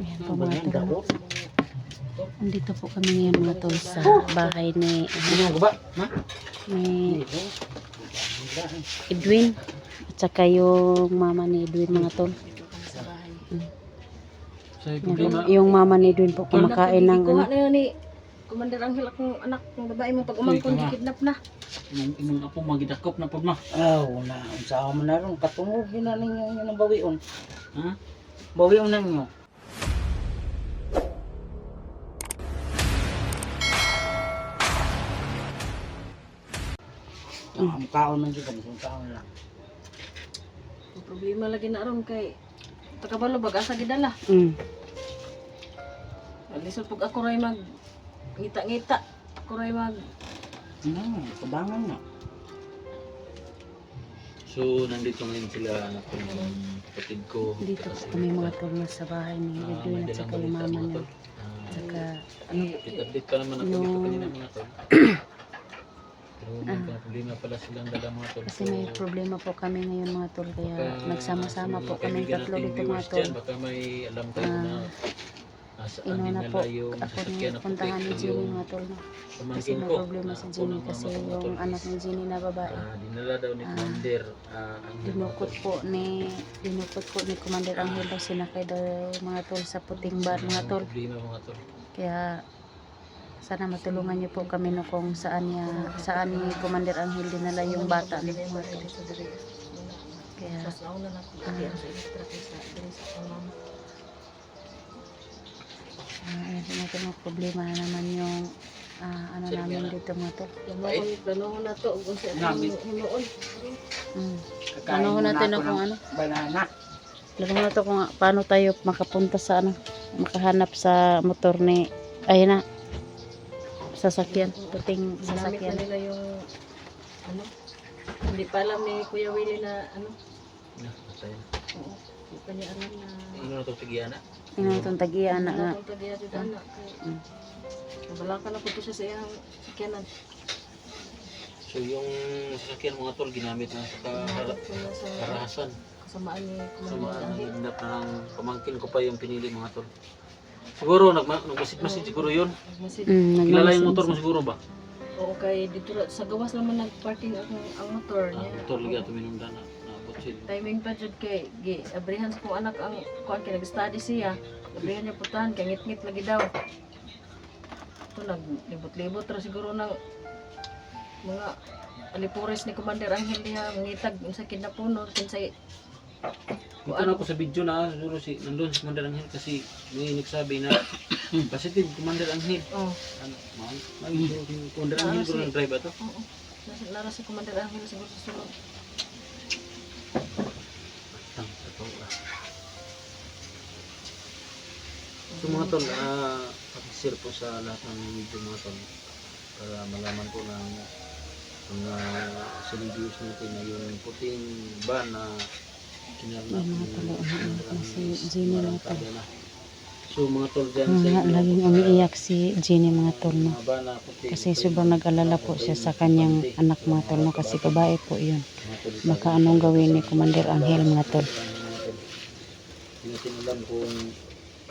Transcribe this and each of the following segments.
Ayan po mga tol. Andito po kami ngayon mga tol sa bahay ni Edwin at saka yung mama ni Edwin mga tol. Yung mama ni Edwin po kumakain ng kuha na yun ni Commander Angel akong anak ng babae mo pag umangkon kidnap na. Imong apo magidakop na pud ma. Wala. Unsa ako man naron katungod yun na ninyo yun ang bawion. Ha? Bawion na ninyo. Ang kaon man dyan, ang kaon lang. Ang problema lagi na ron kay takabalo bag-asa gidala. Alisod pag ako ray mag ngita-ngita. Ako ray mag Kabangan na. So nandito ngayon sila anak ko ng kapatid ko. Dito po kami mga tol sa bahay ni Edwin at saka yung mama niya. Saka Update pa naman ako dito kanina mga tol. Pero may problema pala silang dala mga tol. kasi may problema po kami ngayon mga tol kaya nagsama-sama po kami tatlo dito mga tol. Baka may alam kayo na saan Inuna po dinala yung ako sasakyan ni na puntahan ni puti. Jenny mga tol. Kasi Pamangkin may ko. problema si Jenny kasi yung anak ni Jenny na babae. Dinala daw ni Commander. Dinukot po ni Commander Angel daw sinakay daw mga tol sa puting bar mga tol. Problema mga tol. Kaya sana matulungan niyo po kami no kung saan ni Commander Angel dinala yung bata ni mga tol. Kaya sa una na ko kaya sa extra sa diri sa pamama. ayan mga tol, problema na naman yung ano namin dito mga tol. Planohon na to kung sa hinuon. Planohon natin na kung ano. Banana. Planohon na to kung paano tayo makapunta sa ano, makahanap sa motor ni ayun na sasakyan, puting Ginamit na sasakyan. nila yung ano. Hindi pa alam ni Kuya Willie na ano. Patay. Oo. Hindi pa niya alam na Ano na ito tigyan na? Tingnan itong tagiya na nga. Kung tagiya si anak. Nabala ka na po siya sa iyang sakyanan. So yung sasakyan mga tol ginamit na sa karahasan. Kasamaan ni So Commander Angel. mahinap na ng pamangkin ko pa yung pinili mga tol. Siguro nagmasid siguro yun. Nagmasid. Kilala yung motor mo siguro ba? Oo, kay dito sa gawas naman nagparking ang motor niya. Motor lagi ato minunda na butsid. Timing pa jud kay abrihan sa kong anak ang kuan kay nag-study siya. Abrihan niya putahan kay ngit-ngit lagi daw. Ito naglibot-libot ra siguro ng mga alipores ni Commander Angel niya ngitag sa kinapuno kinsay Dito na ako sa video na siguro si nandun si Commander Angel kasi may nagsabi na positive Commander Angel. Oh. Ano, Commander Angel ko ng drive ato. Oo. Nara si Commander Angel siguro sa sulod. So mga tol, pakishare po sa lahat ng video mga tol para malaman po ng mga celebrities natin na yung puting van na kinarnap Yung mga tol, si Jenny mga tol. So mga tol dyan sa Laging umiiyak si Jenny mga tol no. mga van na puti Kasi sobrang nag-alala po siya sa kanyang anak mga tol no. Kasi babae po yun. Baka anong gawin ni Commander Angel mga tol. Hindi natin alam kung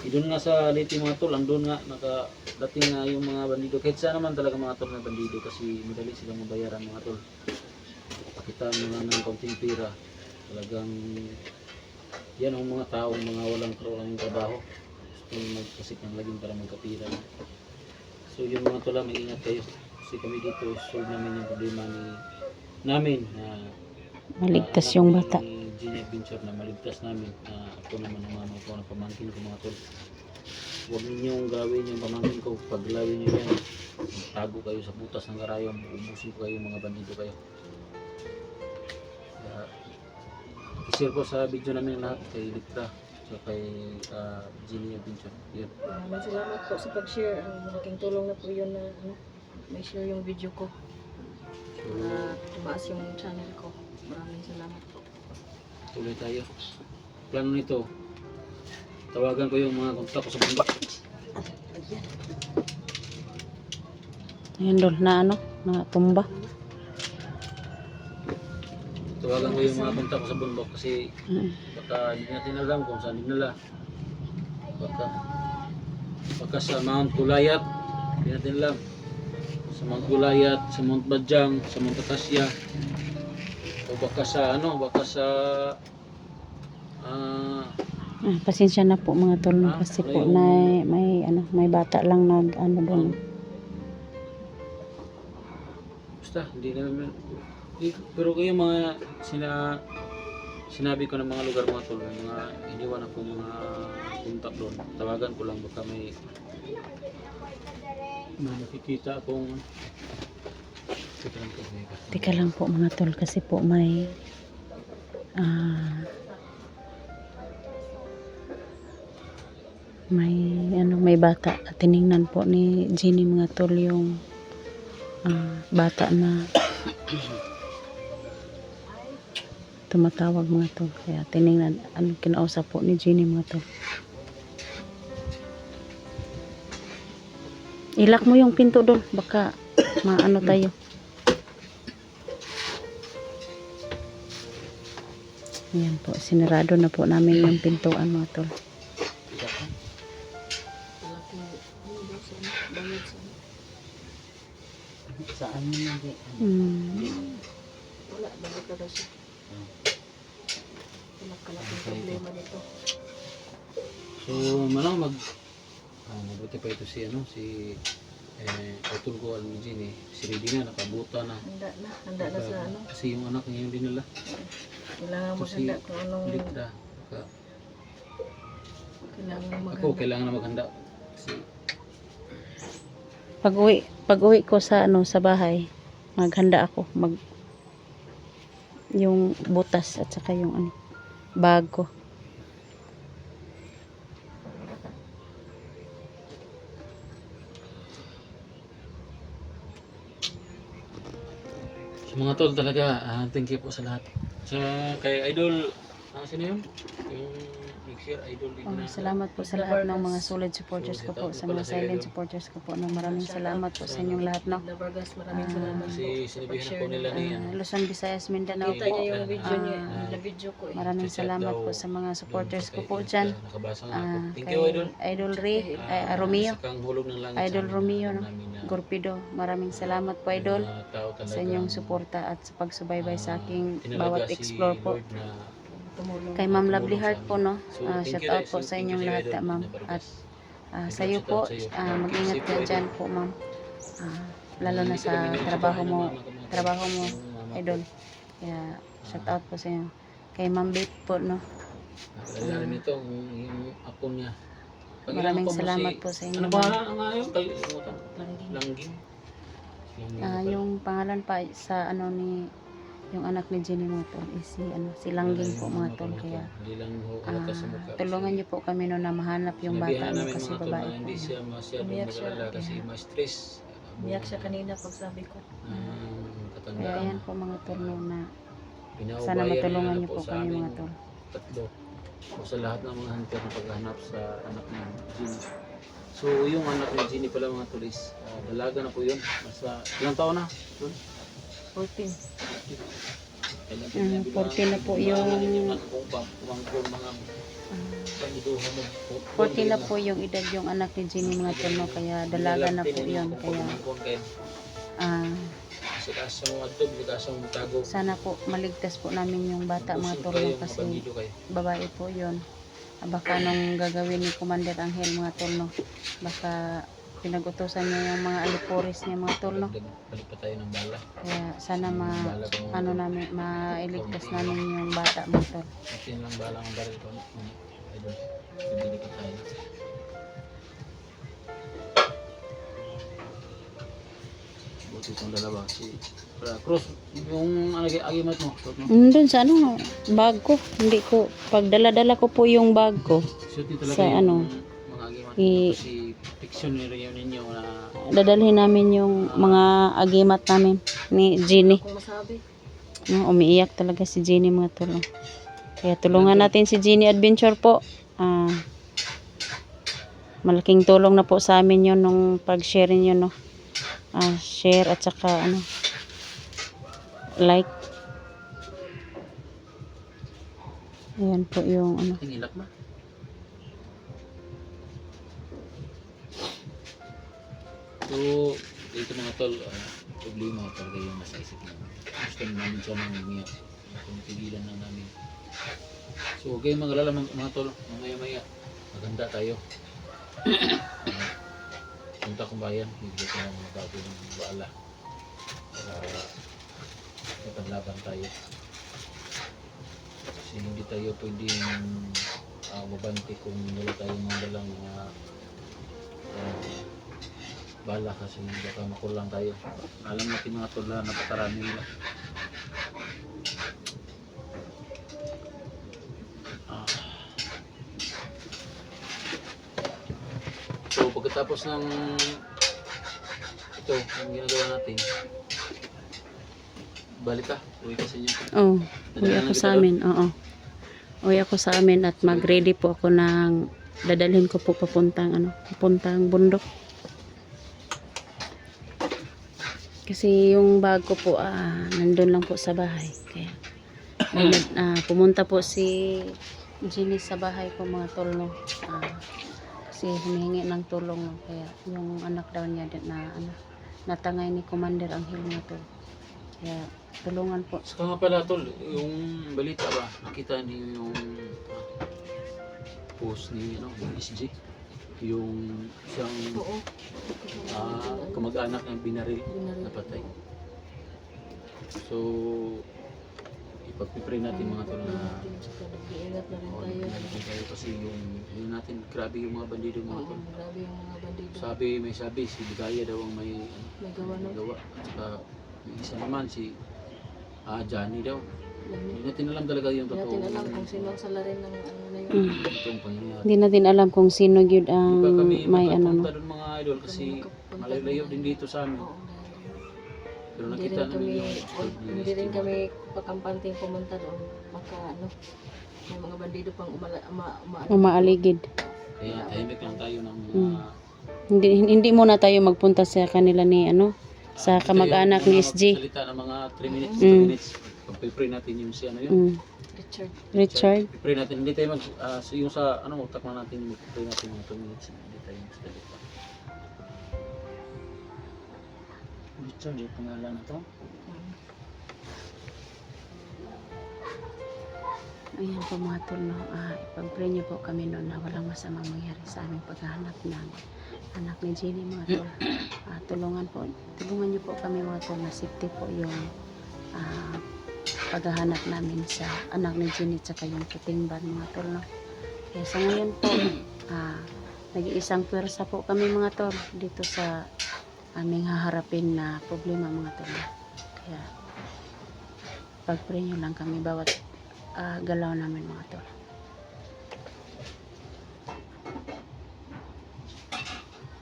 doon nga sa Leyte mga tol, andun nga nakadating nga yung mga bandido. Kahit saan naman talaga mga tol na bandido kasi madali silang mabayaran mga tol. Pakita mo nga ng kaunting pera. Talagang yan ang mga taong mga walang trabaho. Gusto magkasik ng laging para magkapira. So yung mga tol, may ingat kayo. Kasi kami dito, solve namin yung problema namin na Maligtas yung bata. Genie Adventure na maligtas namin na ako naman ang mama ko na pamangkin ko mga tol. Huwag ninyong gawin yung pamangkin ko. Pag gawin nyo yan, tago kayo sa butas ng karayom, ubusin ko kayo mga bandido kayo. Kaya i-share ko sa video namin lahat kay Likta so kay Genie Adventure. Yun. Maraming salamat po sa pag-share. Ang malaking tulong na po yun na may share yung video ko. So Na tumaas yung channel ko. Maraming salamat po. tuloy tayo. Plano nito, tawagan ko yung mga kontak ko sa bumba. Ayun dol na ano, na tumba. Tawagan ko yung mga kontak ko sa bundok kasi baka hindi natin alam kung saan dinala. baka sa Mount Gulayat, hindi natin alam. Sa Mount Gulayat, sa Mount Bajang, sa Mount Acacia, o baka sa Pasensya na po mga tol, no, kasi po may bata lang nag doon. basta hindi naman pero kayo mga sinabi ko ng mga lugar mga tol, mga iniwan ako mga kontak doon, tawagan ko lang baka may nakikita akong Teka lang po mga tol, kasi po may may bata. Tiningnan po ni Jenny mga tol yung bata na tumatawag mga tol. Kaya tiningnan, kinausap po ni Jenny mga tol. Ilak mo yung pinto doon, baka maano tayo. Ayan po, sinarado na po namin yung pintuan mga tol. Saan mo nag Wala, balik ka daw siya. Wala ka lang yung problema nito. so mabuti pa ito si Utol ko ni Jenny, si Rudy na nakabuta na. Handa na sa ano. Kasi yung anak niya din nila. Kailangan mo handa kung anong Ulit na. kailangan mo Ako maghanda. kailangan na maghanda. Kasi Pag-uwi ko sa sa bahay, maghanda ako, yung butas at saka yung bag ko. sa mga tol talaga, thank you po sa lahat. So kay Idol, sino yun? Yung next-year Idol din na. Salamat po sa lahat ng mga solid supporters ko po, sa mga silent supporters ko po. Maraming salamat po sa inyong lahat, no. The Vargas, maraming salamat. Kasi sinabihan po nila ni Luzon, Visayas, Mindanao Kita po. niya yung video niya, na video ko eh. Maraming salamat po sa mga supporters ko po dyan. Nakabasa nga ako. Thank Kay you Idol. Idol Ray, Romeo, Sa kang hulog ng langit. Idol sana Romeo, no? namin na Gorpido. Maraming salamat po, Idol, mga tao sa talagang, inyong suporta at sa pagsubaybay sa aking tinalaga bawat si explore po. Lord na Tumulong. Kay Ma'am tumulong Lovely sa Heart amin. po, no. So, thank Shout you, out guys. po sa Thank inyong you, lahat, Idol ma'am. Vargas. At sa Shout iyo out po, sa iyo. mag-ingat Safe ka po, dyan Idol. po, ma'am. Lalo na Hindi ka sa kami trabaho mo, ng mama ko. Idol. Kaya shout out po sa inyo. Kay Ma'am Beth po, no. Nakilala rin ito yung apo niya. Pag Maraming ilang apo mo salamat po sa inyo, Ano ba ma'am. ang ayaw? Kalimutan. Langging. Yung pangalan pa sa yung anak ni Jenny mga tol is si Langging po mga tol. Kaya Hindi lang ho halata sa mukha. tulungan niyo po kami no na mahanap yung bata no, kasi babae po. Hindi siya masyadong Umiyak siya. mag-alala kasi ma-stress. Umiyak siya kanina pag sabi ko. Kaya ayan po mga tol no, na Pinaubayan sana matulungan na niyo po po sa kami amin mga tol. tatlo. O sa lahat ng mga hunter na paghahanap sa anak ni Jenny. So yung anak ni Jenny pala mga tulis, dalaga na po yun. Nasa ilang taon na? 14. 14 na po yung 14 na po yung edad yung anak ni Jenny mga tol no, kaya dalaga na po yun. Kaya sana po maligtas po namin yung bata mga tol no, kasi babae po yun. Baka nung gagawin ni Commander Angel mga tol no, baka pinag-utosan niya yung mga aliporis niya mga tol no. Balik pa tayo ng bala. Kaya sana mailigtas namin yung bata mga tol. Atin lang bala ang baril ko. Idol. Bibili pa tayo. Buti itong dalawa. Si Cross, yung agimat mo. Doon sa bag ko. Hindi ko, pagdala-dala ko po yung bag ko. Shoot nyo talaga Sa yung mga agimat mo. i- Kasi fiction nyo yun ninyo na Dadalhin namin yung mga agimat namin ni Jenny. Kung masabi. No, umiiyak talaga si Jenny mga tol. Kaya tulungan natin si Jenny Adventure po. Malaking tulong na po sa amin yun nung pag-share niyo no. Share at saka like. Ayan po yung tingilak na. So, dito mga tol, problema talaga yung nasa isip namin. Gusto namin siya nang umiyak. Pinipigilan lang namin. So, huwag kayong magalala mga tol. Mamaya-maya, maganda tayo. Punta kong bayan, bigyan ko ng mga bago ng baala. Para magpaglaban tayo. Kasi hindi tayo pwedeng mabante kung wala tayong mga dalang mga bala kasi baka makulang tayo. Alam natin mga tol na napakarami nila. So pagkatapos ng ito, yung ginagawa natin, balik ka, uwi ka sa inyo. Oh, uwi ako sa amin. Oo. Uwi ako sa amin at mag-ready po ako ng dadalhin ko po papuntang bundok. Kasi yung bag ko po nandun lang po sa bahay. Kaya pumunta po si Jenny sa bahay ko mga tol, no. Kasi humihingi ng tulong, no. Kaya yung anak daw niya na natangay ni Commander Angel nga tol. Kaya tulungan po. Saka nga pala tol, yung balita ba, nakita niyo yung post ni yung SG, yung isang Oo. kamag-anak ng binaril Binaril. na patay. So, ipagpipray natin mga tol na Ingat na rin tayo. natin tayo kasi yung natin, grabe yung mga bandido mga Oo, tol. grabe yung mga bandido. May sabi, si Bigaya daw ang may May gawa no? gawa. At saka yung isa naman si Johnny daw. Hindi natin alam talaga yung Hindi totoo. natin alam kung sino ang salarin ng ano na yun. Itong pangyayari. Hindi natin alam kung sino yun ang Di ba kami may ano, no. makapunta doon mga idol kasi malalayo din dito sa amin. Oo, Pero hindi nakita rin namin kami, yung hindi rin kami pakampanting pumunta doon. Maka ano, may mga bandido pang Umaaligid. Kaya tahimik lang tayo ng Hindi muna tayo magpunta sa kanila ni sa kamag-anak ni SG. Salita ng mga 3 minutes, 2 Mm. minutes. Pag-pray natin yung si ano yun. Richard. Richard. Pray natin, hindi tayo yung sa utak na natin, pray natin mga 2 minutes. Hindi tayo magsalita. Richard, yung pangalan na to. Ayan po mga tol, no. Ipag-pray niyo po kami noon na walang masamang mangyari sa aming paghahanap ng anak ni Jenny mga tol. Tulungan niyo po kami mga tol na safety po yung paghahanap namin sa anak ni Jenny at saka yung puting ban mga tol, no. Kaya sa ngayon po, nag-iisang pwersa po kami mga tol dito sa aming haharapin na problema mga tol. Kaya pag-pray niyo lang kami bawat galaw namin mga tol.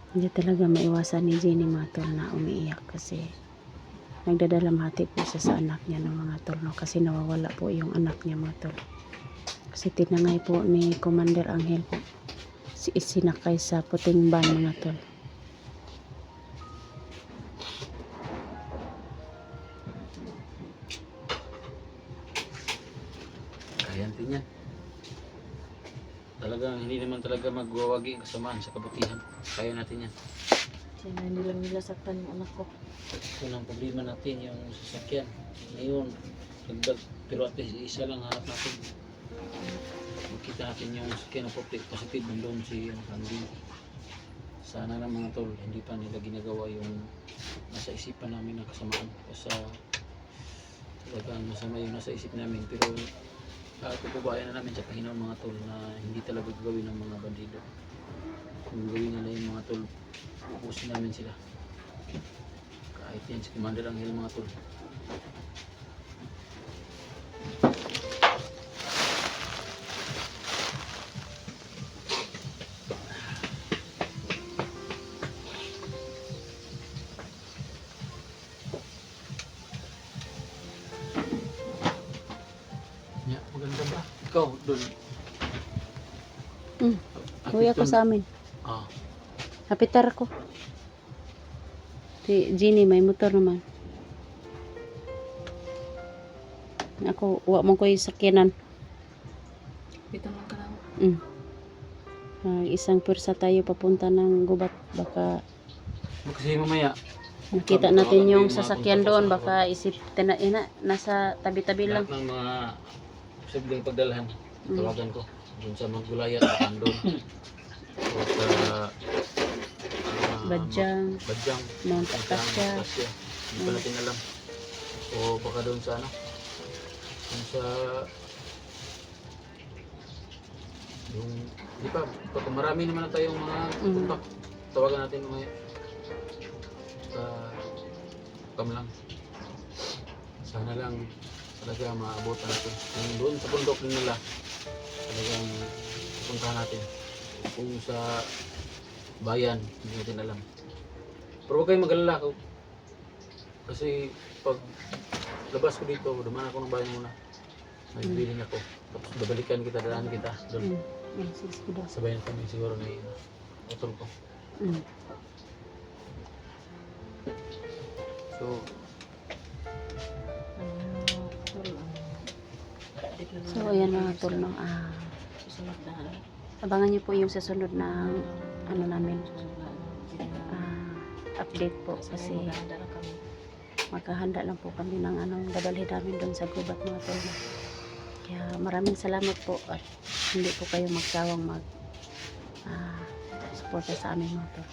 Hindi talaga maiwasan ni Jenny mga tol na umiiyak kasi nagdadalamhati po siya sa anak niya ng mga tol, no? Kasi nawawala po yung anak niya mga tol. Kasi tinangay po ni Commander Angel po sinakay sa puting ban mga tol. Kaya natin yan. Talagang hindi naman talaga magwawagi ang kasamaan sa kabutihan. Kaya natin yan. Kaya na hindi lang nila saktan yung anak ko. Ito ang problema natin, yung sasakyan. Ngayon, nagdag, pero at least isa lang harap natin. Makita natin yung sasakyan na positive nandun si Randy. Sana ng mga tol, hindi pa nila ginagawa yung nasa isipan namin na kasamaan. Kasi talagang masama yung nasa isip namin. Pero pupubayan na namin sa Panginoon mga tol na hindi talaga gagawin ng mga bandido. Kung gawin nila yung mga tol, ubusin namin sila. Kahit yan si Commander Angel mga tol. Yeah, maganda ba? Ikaw, doon. Uwi ako sa amin. Hapitar ako. Si Jenny may motor naman. Ako, wa mo ko yung sakyanan. Bitaw lang ka lang. Isang pwersa tayo papunta ng gubat. Baka Kasi mamaya, Nakita natin yung sasakyan doon, baka isip nasa tabi-tabi lang. lahat ng mga posibleng pagdalhan, tawagan ko. Doon sa Magulaya, doon. O sa Badyang, Badyang, Mount Acacia. Hindi pa natin alam. O baka doon sa ano, doon sa yung, di ba, pag marami naman na tayong mga contact, tawagan natin mamaya. Kam lang. Sana lang talaga maabutan natin. Yung doon sa bundok din nila, talagang pupuntahan natin. Kung sa bayan, hindi natin alam. Pero huwag kayong mag-alala ko. Kasi pag labas ko dito, dumaan ako ng bayan muna. May biling ako. Tapos babalikan kita, dadaan kita. Doon. Sabayan kami siguro ni utol ko. So, So ayan mga tol, no? Susunod na ano. Abangan niyo po yung susunod na ano namin, update po kasi Maghahanda na kami. maghahanda lang po kami ng anong dadalhin namin doon sa gubat mga tol, no? Kaya maraming salamat po at hindi po kayo magsawang mag suporta sa amin mga tol.